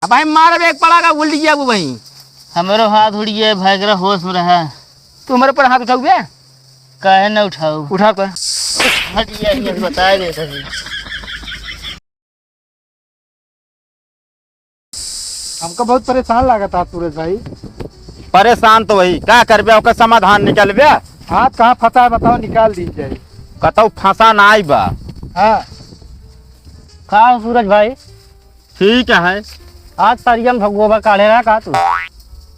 अब भाई मार एक पड़ा का उल्ट गया वो वहीं। हमारो हाथ उड़ गया भाई, होश में रहा। तू हमारे पर हाथ उठाऊ गया? काहे न उठाऊ? उठा कर हट गया, बता दे सही। हमको बहुत परेशान लगा था सूरज भाई। परेशान तो वही क्या करबे, ओकर समाधान निकलबे। हाथ कहाँ फंसा है बताओ, निकाल दीजिए। कतौ फंसा ना आई बा। हाँ कहा सूरज भाई, ठीक है। आज सरियम भगोबा काढ़े रहा का तू?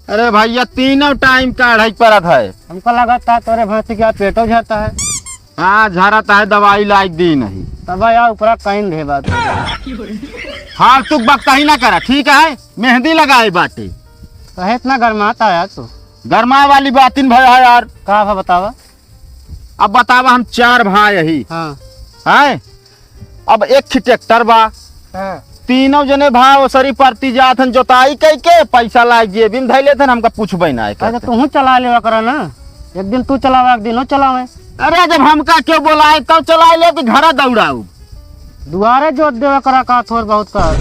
अरे भैया तीनों टाइम काढ़ाई पड़त है। हमको लगा था तोरे भैंस से क्या पेटो झरता है। हाँ झरता है, दवाई लायक दी नहीं। तब यार ऊपर कहीं दे बात। हाँ तू बकता ही ना करा, ठीक है। मेहंदी लगाए बाटे कहे इतना गर्माता है यार तू? गरमा वाली बातिन भैया यार। कहा था बतावा। अब बतावा, हम 4 भाई यही हाँ है। अब एक ट्रैक्टर बा, हाँ तीनों जने भाव सरी परती जात हन, जोताई कई के पैसा लाग जे बिन धैले थे, हमका पूछबे ना। अरे तू चला लेवा करा ना, एक दिन तू चलावा एक दिन वो चलावे। अरे जब हमका क्यों बोलाए तब चला ले कि घर दौड़ाऊ। दुआरे जोत देवा करा का थोड़ बहुत का,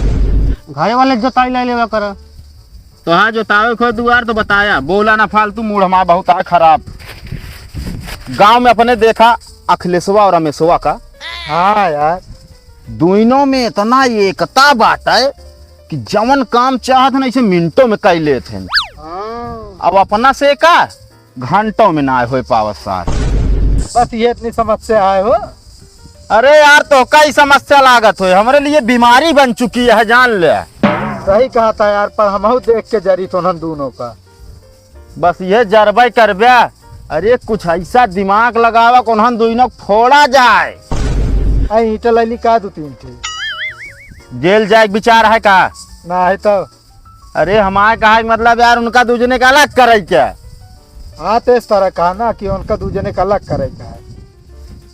घरे वाले जोताई ले लेवा करा। तो हाँ जोतावे खो दुआर तो बताया, बोला ना फालतू, मूड हमारा बहुत है खराब। गांव में अपने देखा अखिलेशवा और रमेशवा का। हाँ यार, दोनों में इतना एकता बात है कि जवन काम चाहत न ऐसे मिनटों में कर लेते हैं। अब अपना से का घंटों में ना हो पावत सार। बस ये इतनी समस्या है हो। अरे यार तो कई समस्या लागत हो, हमारे लिए बीमारी बन चुकी है जान ले। सही कहा था यार, पर हम देख के जरी तो दोनों का। बस ये जरबे करबे। अरे कुछ ऐसा दिमाग लगावा को उन्हन दोनों फोड़ा जाए। ईटा लैली का 2-3 थी जेल जाए विचार है का? ना है तो। अरे हमारे कहा मतलब यार उनका दूजने का अलग करे क्या? हाँ तो इस तरह कहा ना कि उनका दूजने का अलग करेगा है।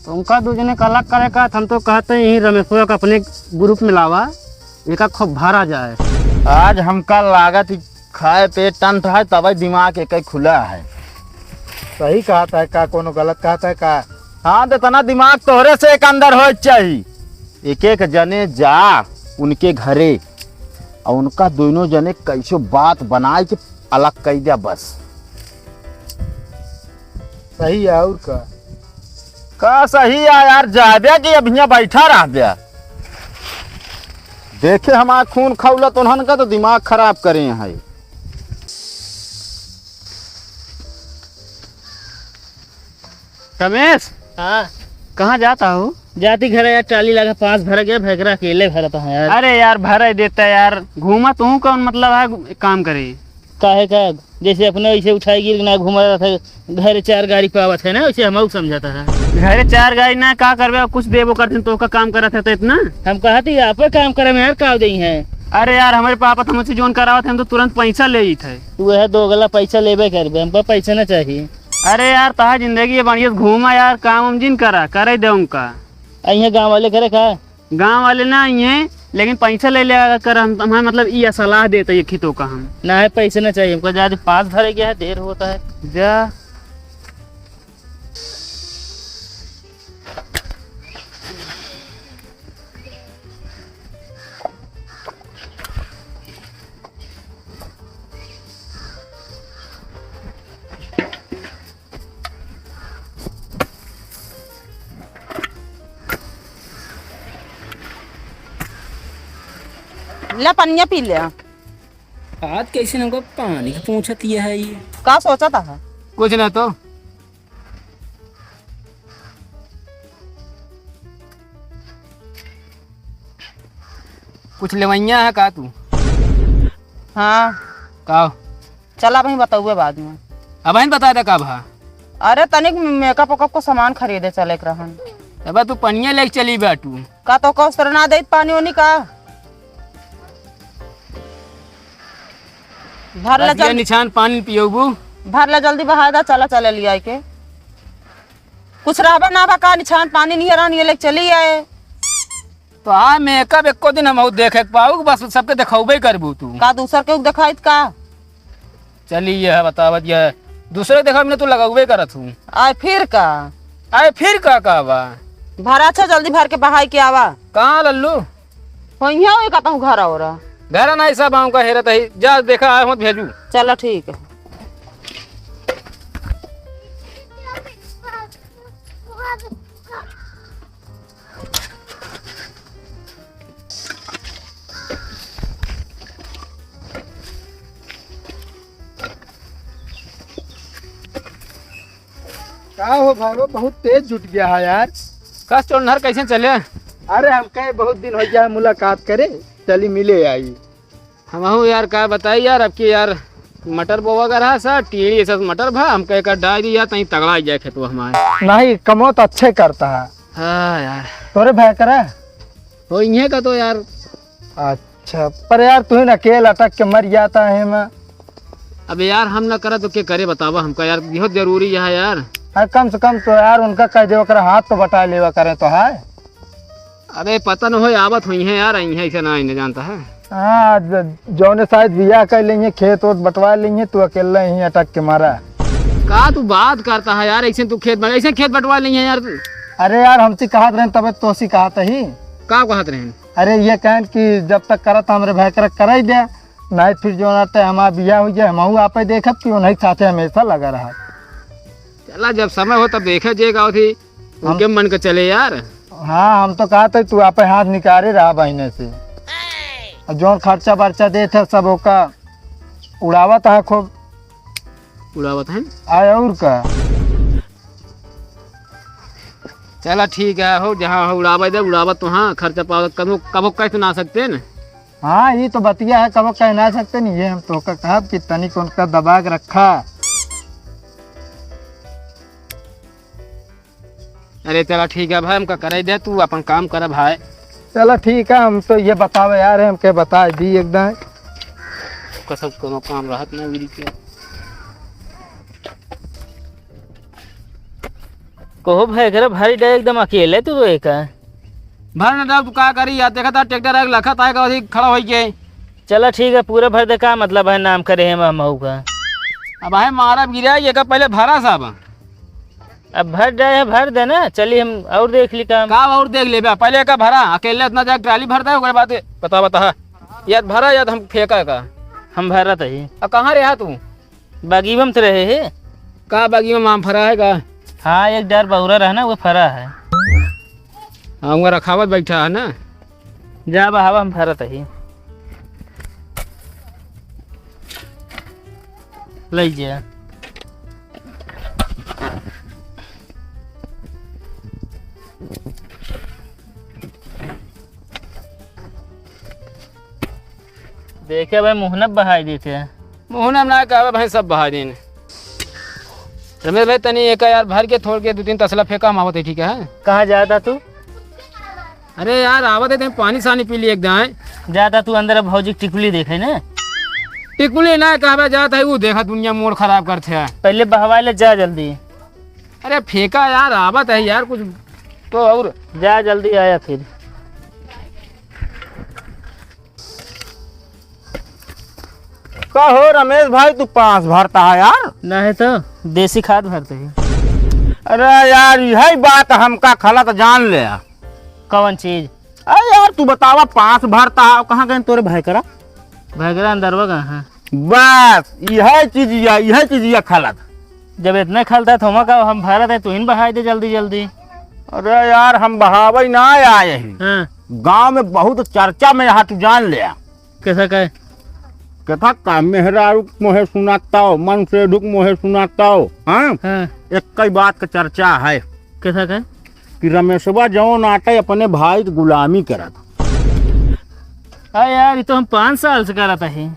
तो उनका दूजने का अलग करे का, हम तो कहते हैं यही रमेशवा का अपने ग्रुप में लावा, एक खूब भरा जाए। आज हमका लागत खाए पेट टंट है तब दिमाग एक खुला है। सही कहा था का, कोनो गलत कहा था का? हाँ तो तना दिमाग तोहरे से एक अंदर हो चाहिए। एक एक जने जा उनके घरे और उनका दोनों जने कैसो बात बनाए के अलग कर दिया बस। सही है और का सही है यार, जाबे कि अब यहाँ बैठा रह गया। देखे हमारा खून खौलत उन्हन का तो दिमाग खराब करे है। रमेश हाँ कहाँ जाता हो? जाती घर यार, ट्राली लगा 5 भर गया, भैगरा अकेले भरता है यार। अरे यार भर देता है यार, घूमा तू कौन मतलब है काम करे? काहे का जैसे अपने वैसे उठाएगी ना, घुमा रहा था घर 4 गाड़ी पे आवत है ना, वैसे हम समझाता है। घरे 4 गाड़ी ना का करबे, कुछ देबो करते तो का काम करा था तो इतना। हम कहा थी आप काम करे में यार का दई है। अरे यार हमारे पापा तो हमसे जोन करावत हम तो तुरंत पैसा ले ही थे। तू है 2 गला पैसा लेबे करबे, हमको पैसा ना चाहिए। अरे यार तहा जिंदगी बढ़िया घूमा यार, काम हम जिन करा करे दे उनका। अहिया गाँव वाले करे का? गांव वाले ना ये, लेकिन पैसा ले लिया कर हम हमें मतलब ये सलाह देते ये खितों का हम ना है, पैसे ना चाहिए हमको। ज्यादा 5 भरे गया है, देर होता है जा। ले पनिया पी ले। आज कैसे हमको पानी की पूछत ये है ये? का सोचा था? कुछ ना तो कुछ लेवैया है का तू? हाँ का चला भाई बताऊए बाद में। अब इन बता दे का भा। अरे तनिक मेकअप वेकअप को सामान खरीदे चले के रहन। अब तू पनिया लेके चली बैठू का तो कौस तरह ना दे पानी ओनी का भर ले ये जल्दी, निशान पानी पियोबू। भर ले जल्दी बहा दा, चला चले लिया के कुछ रहबा ना बा का निशान पानी नहीं रहन, ये लेके चली आए। तो हाँ मेकअप एको दिन हम देखे पाऊ, बस सबके दिखाबे करबू तू। का दूसर के दिखाइत का? चली ये बतावत ये दूसरे देखा मैंने तू लगावे करत हूँ। आए फिर का? आए फिर का बा भरा अच्छा जल्दी भर के बहाई के आवा। कहाँ लल्लू? वही का तू घर और घर ना सब आऊँ का हेरत है जा देखा आए मत भेजू। चलो ठीक है। का हो भागो बहुत तेज जुट गया है यार। कस चोनहर कैसे चले? अरे हम कहे बहुत दिन हो गया मुलाकात करे, चली मिले आई। हम यार का बताई यार अब की यार मटर बोवा कर रहा सर टीड़ी सब मटर भा हम कह कर डाल दिया तहीं तगड़ा जाए खेत हमारे। नहीं कमो तो अच्छे करता है। हाँ यार तोरे भाई करे हो इन्हें का तो यार। अच्छा पर यार तू ही अकेले अटक के मर जाता है। मैं अब यार हम ना करा तो क्या करे बतावा हमका यार बहुत जरूरी है यार। कम से कम तो यार उनका कह दे हाथ तो बटा लेवा करे तो है। अरे पता न हो आवत हुई है यार यही ऐसा ना इन्हें जानता है। हाँ जौने शायद बिया कर लेंगे खेत वोत बटवा लेंगे तू अकेला ही अटक के मारा। का तू बात करता है यार ऐसे तू खेत ऐसे खेत बटवा ली है यार। अरे यार हमसे कहत रहे तब तो सी कहत ही का कहत रहे? अरे ये कहन कि जब तक करत हमारे भाई कर कर दे नहीं फिर जो नाते हमारा बिया हो जाए हम आप देखत कि उन्हीं साथे हमेशा लगा रहा। चला जब समय हो तब देखे जेगा थी उनके मन के चले यार। हाँ हम तो कहते तू आप हाथ निकाले रहा बहने से जो खर्चा बर्चा दे थे सब का उड़ावत है खूब उड़ावत है। आय और का चला ठीक है हो जहाँ हो उड़ावा दे उड़ावत तो हाँ खर्चा पावत कबो कबो कह तो ना सकते न। हाँ ये तो बतिया है कबो कह ना सकते नहीं ये हम तो कहा कि तनिक उनका दबा के रखा। अरे चला ठीक है भाई हमका करे दे तू अपन काम कर भाई। चलो ठीक है हम तो ये बतावे यार हम के बता दी एकदम कसम कोनो काम रहत ना विरी के कहो भाई घर भारी डे एकदम अकेले तू रोए का भर न डाल तू का करी यार देखा था ट्रैक्टर आग लखत आएगा अभी खड़ा हो के। चला ठीक है पूरा भर दे का मतलब है नाम करे है मऊ का। अब भाई मारा गिरा ये का पहले भरा साहब अब भर जाए है भर दे ना चलिए हम और देख ली काम। का और देख ले पहले का भरा अकेले इतना जाके ट्राली भरता है बाद बता याद भरा याद हम फेंका का हम भरा ही। अब कहाँ रहा तू? बागीबम तो रहे है का बागी में माम फरा है का? हाँ एक डर बहुरा रहा ना वो फरा है। हाँ वहाँ रखावत बैठा है ना जा बहावा हम भरा ही लीजिए। देखे भाई मुहनब बहाई देते हैं मोहन हम ना कहा भाई सब बहा देने। रमेश भाई तनी एक यार भर के थोड़ के 2-3 तसला फेंका हम आवत है ठीक है। कहाँ जाता तू? अरे यार आवत है पानी सानी पी ली एकदम जाता तू अंदर भौजी टिकुली देखे ना टिकुली ना कहा जाता है वो देखा दुनिया मोड़ खराब करते है। पहले बहवा ले जा जल्दी। अरे फेंका यार आवत है यार कुछ तो और जा जल्दी आया फिर। कहो रमेश भाई तू 5 भरता है यार? नहीं तो देसी खाद भरते हैं। अरे यार यही बात हमका खला तो जान ले। कौन चीज? अरे यार तू बतावा 5 भरता है कहाँ गए तोरे भाई करा? भगरा अंदरवा कहाँ? बस यही चीज खला था। जब इतना खलता तो हम भरत है तू इन बहाई दे जल्दी जल्दी। अरे यार हम बहावे ना आए ही हाँ गांव में बहुत चर्चा में यहाँ तू जान ले। कैसा कहे? कथा का मेहरारू मोहे सुनाता हो मन से दुख मोहे सुनाता हो। हाँ हाँ एक कई बात का चर्चा है कैसा कहे? कि रमेशवा जौन आटे अपने भाई की गुलामी करा था। हाँ यार ये तो हम 5 साल से करा था ही।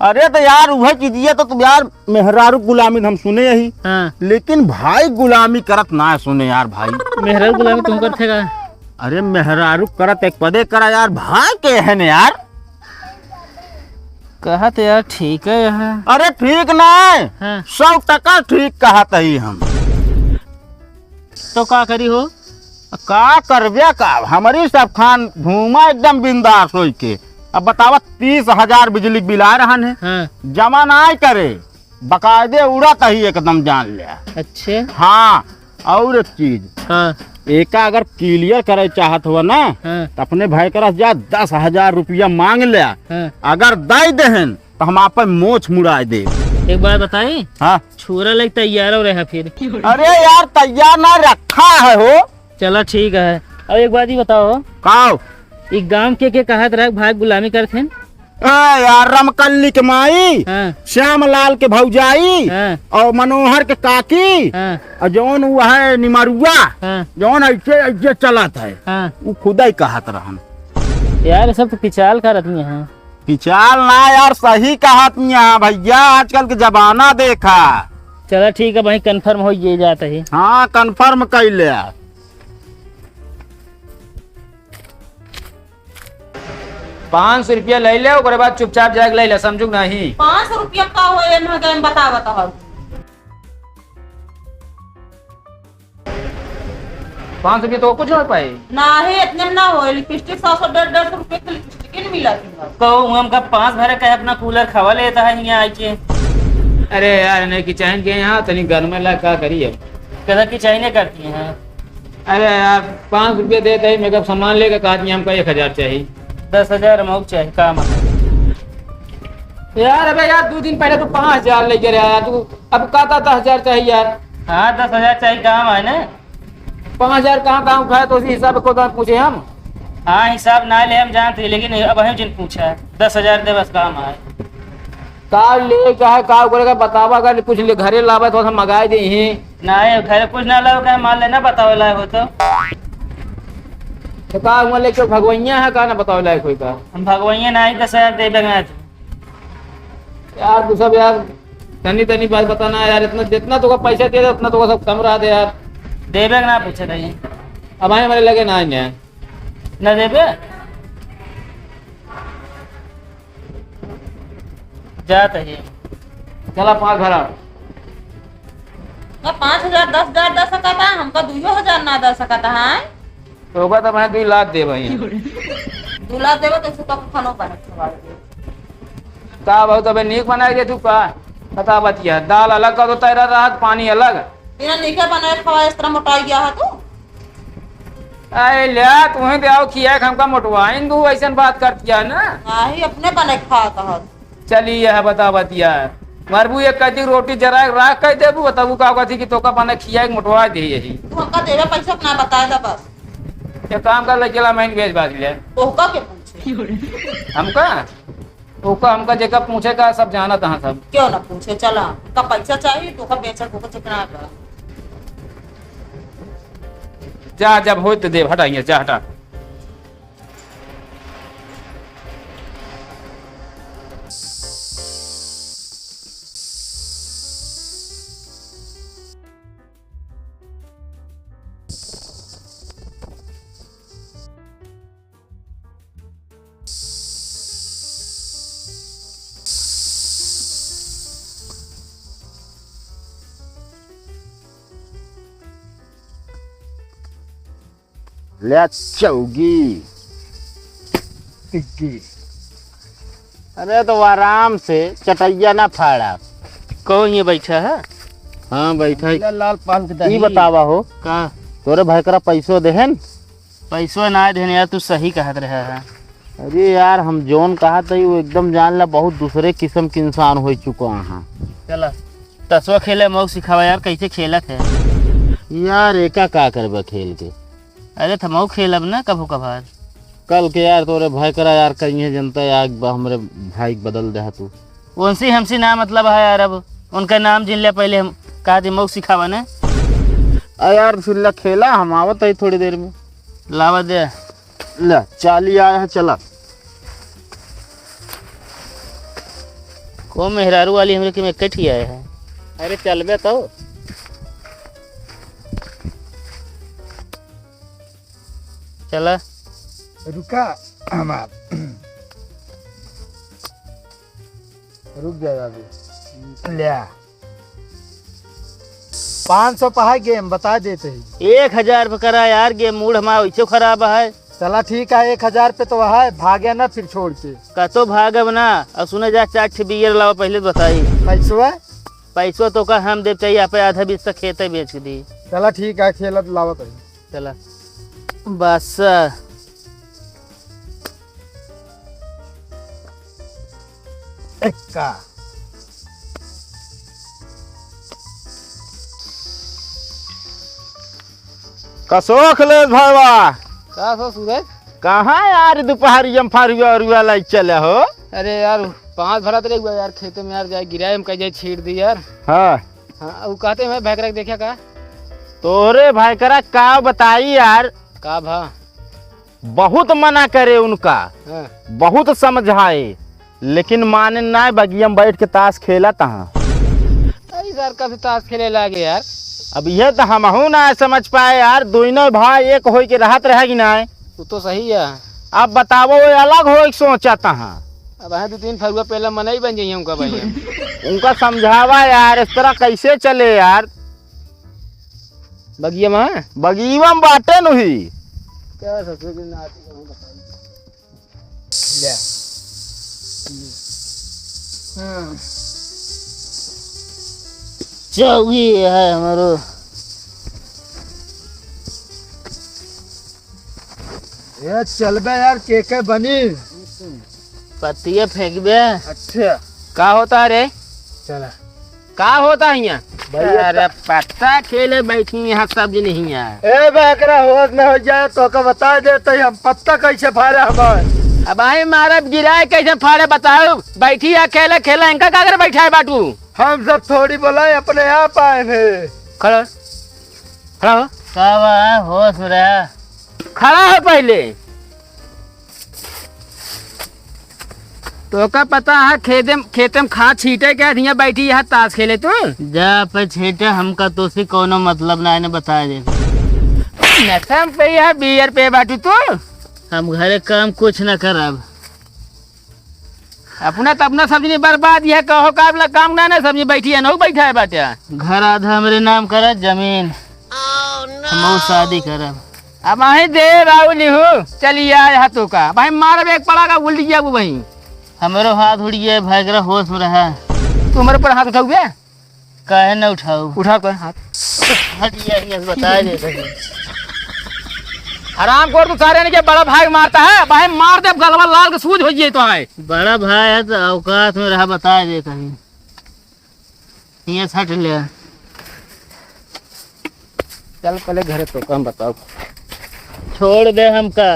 अरे तो यार वह चीजिए तो तुम यार मेहरारू गुलामी हम सुने ही हाँ लेकिन भाई गुलामी करत ना सुने यार भाई। मेहरा गुलामी तुम करते का? अरे मेहरारू करत एक पदे करा यार भाई के है ने यार। कहा तो यार ठीक है यहाँ। अरे ठीक ना हाँ 100% ठीक कहा ही हम। तो का करी हो? का करबे का हमारी सब खान घूमा एकदम बिंदास हो के। अब बतावा 30,000 बिजली बिल आ रहा है। हाँ जमा ना करे बकायदे उड़ाता ही एकदम जान ले। अच्छे हाँ और एक चीज, हाँ एका अगर क्लियर करे चाहत हो ना हाँ तो अपने भाई कर जा 10,000 रुपया मांग ले। हाँ। अगर दे देहन तो हम आप मोछ मुड़ा दे। एक बात बताई, हाँ छोरा लग तैयार हो रहा फिर। अरे यार तैयार ना रखा है हो। चलो ठीक है। अब एक बात ही बताओ, काओ एक गांव के कहत रहा भाग गुलामी करथे। यार रमकल्ली के माई, हाँ श्यामलाल के भौजाई हाँ और मनोहर के काकी हाँ और जौन वो है निमरुआ, हाँ जौन ऐसे ऐसे चलत है हाँ। वो खुद ही कहत रहन। यार ये सब तो पिचाल का रहती है। पिचाल ना यार, सही कहत यहाँ भैया, आजकल के जमाना देखा। चलो ठीक है भाई, कंफर्म हो ये जाता है। हाँ कंफर्म कैले। 500 रुपया ले ले, ओकरे बाद चुपचाप जाके ले ले, समझू नहीं। 500 रुपया का हो ये ना गए बता बताओ। 500 रुपया तो कुछ हो पाए ना ही इतने में ना हो, लिपस्टिक 100-150 रुपये की लिपस्टिक नहीं मिला थी। कहो हमका 5 भरे का अपना कूलर खवा लेता है यहाँ आके। अरे यार नहीं कि चाहे के यहाँ तनी घर में ला का करिए। कदा की चाहिए करती हैं। अरे यार 500 रुपया देते ही मेकअप सामान लेकर कहा हमको 1000 चाहिए। 10,000 अमाउंट चाहिए काम है। यार अबे यार 2 दिन पहले तो 5000 लेके रहा यार, तू अब कहता 10,000 चाहिए यार। हाँ 10,000 चाहिए काम है ना। 5000 कहाँ कहाँ उठाए तो उसी हिसाब को तो पूछे हम। हाँ हिसाब ना ले हम जानते, लेकिन अब हम जिन पूछा है 10,000 दे बस काम है। कार ले का है का करेगा बतावा, अगर कुछ ले घरे लावा तो हम मंगाए दे ही ना ये घर कुछ ना ला का माल लेना बताओ लाए हो तो का हुआ लेके भगवैया है का ना बताओ लायक कोई का। हम भगवैया ना ही 10,000 दे देंगे। यार तू सब यार तनी तनी बात बताना यार, इतना जितना तो पैसा दे दे उतना तो सब कम रहा दे यार। देवे ना पूछे रही अब आए हमारे लगे ना आएंगे न देवे जाता है। चला 5 भरा। 5,000 10,000 दे सकता है, हमका 2,000 ना दे सकता है। तो बात अब 2 लाख दे भाई। 2 लाख देवे तो इसको खानो बना खवा दे। का बहुत अबे नीक बनाए दे तू का बता बतिया, दाल अलग का तो तेरा रात पानी अलग। बिना नीके बनाए खवा इस तरह मोटाई गया है तू। अरे ले तुम्हें दे आओ किया हमका मोटवाइन दू, ऐसा बात करती है ना। ना ही अपने बने खा कहा। चलिए है बता बतिया, मरबू एक कदी रोटी जरा राख कर देबू, बताबू का कथी की तोका बने खिया मोटवा दे यही। तू हमका देवे पैसा ना बताए दा बस। ये काम कर ले, चला मैंने भेज बात ले ओका के पूछे हमका ओका हमका जगह पूछे का सब जाना था सब। क्यों ना पूछे, चला का पैसा चाहिए तो का बेचर को चिकना कर। जा जब हो तो दे, हटाइए जा हटा। ले चौगी टिक्की। अरे तो आराम से चटैया ना फाड़ा। कौन ये बैठा है? हाँ बैठा है। लाल पान के ई बतावा हो का तोरे भाई करा पैसो देहन। पैसो ना देने यार, तू सही कहत रहा है। अरे यार हम जोन कहा था वो एकदम जान ला, बहुत दूसरे किस्म के इंसान हो चुका है। चला तसवा खेले मऊ सिखावा यार, कैसे खेलत है यार एका का करबे खेल के। अरे थमाऊ खेलब ना कभू कभार। कल के यार तोरे भाई करा यार कहीं जनता यार हमरे भाई बदल दे तू। उनसे हमसे ना मतलब है यार, अब उनका नाम जिन लिया पहले हम कहा थे मऊ सिखावा ना। यार फिर खेला हम आवत है थोड़ी देर में। लावा दे ले चाली आया है, चला। को मेहरारू वाली हमरे के में कटी आया है। अरे चलबे तो चला रुका हमार रुक जाएगा अभी। ले 500 पहा गेम बता देते ही। 1,000 पे करा यार, गेम मूड हमारा वैसे खराब है। चला ठीक है 1000 पे तो है, भागे ना फिर छोड़ के। कतो भागब ना। और सुने जा 4 बियर लावा पहले तो बताई। पैसा पैसों तो का हम देव चाहिए पे आधा बीस तक खेते बेच दी। चला ठीक है खेलत लावत है। चला बस एक्का कसोख ले भैया का सो सूरज? कहाँ यार दोपहरिया में फारुआ उरुआ लाइक चले हो। अरे यार 5 भरत रह गया यार खेते में यार जाए गिराए हम कहीं छीड़ दी यार। हाँ हाँ वो कहते मैं भैकरा के देखा का तोरे भाई करा का बताई यार, का भा बहुत मना करे उनका, हाँ। बहुत समझाए लेकिन माने ना, बगिया में बैठ के ताश खेला तहाँ। अरे यार कब से ताश खेले लागे यार। अब यह तो हम ना समझ पाए यार, दोनों भाई एक हो के रहत रहेगी ना। वो तो सही है। अब बतावो वो अलग हो सोचा तहाँ। अब है 2-3 फरुआ पहले मना ही बन जाइए उनका भाई। उनका समझावा यार, इस तरह कैसे चले यार। बगिया में बगीवा में बाटे नहीं। क्या ससुर की नाती चौकी है हमारो। ये चलबे यार के बनी। पत्तिया फेंक बे। अच्छा का होता है रे? चला का होता है यहाँ? अरे पत्ता खेले बैठी यहाँ सब जन नहीं है। ए बकरा होश न हो जाए तो का बता देते हम पत्ता कैसे फाड़े हमारे। अब आई मारा गिराए कैसे फाड़े बताओ। बैठी अकेले खेला इनका का कर बैठा है बाटू। हम सब थोड़ी बोला अपने आप आए थे। खड़ा खड़ा हो का बा होश में रहा। खड़ा हो पहले। तो का पता है खेते में खा छीटे के यहाँ बैठी यहाँ ताश खेले तू। जा पे छेटे हमका तो से कोनो मतलब ना ने बता दे। नशा पे यहाँ बियर पे बाटू तू। हम घरे काम कुछ न करब। अपना सब्जी बर्बाद यह कहो काबला काम ना सब्जी बैठी है ना बैठा है बाटे। घर आधा हमरे नाम कर जमीन। हम शादी करब। अब वहीं दे राहुल हो चलिए हाथों का भाई मार एक पड़ा का उल्टी गया वो वहीं। हमरो हाथ उड़ गया भागरा होश में रहा। तुम्हारे पर हाथ उठाओ गया काहे न उठाऊ। उठा कर हाथ हटिया ही बता दे कहीं। आराम कर तू सारे ने के बड़ा भाई मारता है भाई मार दे गलवा लाल के सूझ हो जाए तो है। बड़ा भाई है तो औकात में रहा बता दे कहीं। ये हट ले। चल पहले घरे तो कम बताओ। छोड़ दे हमका।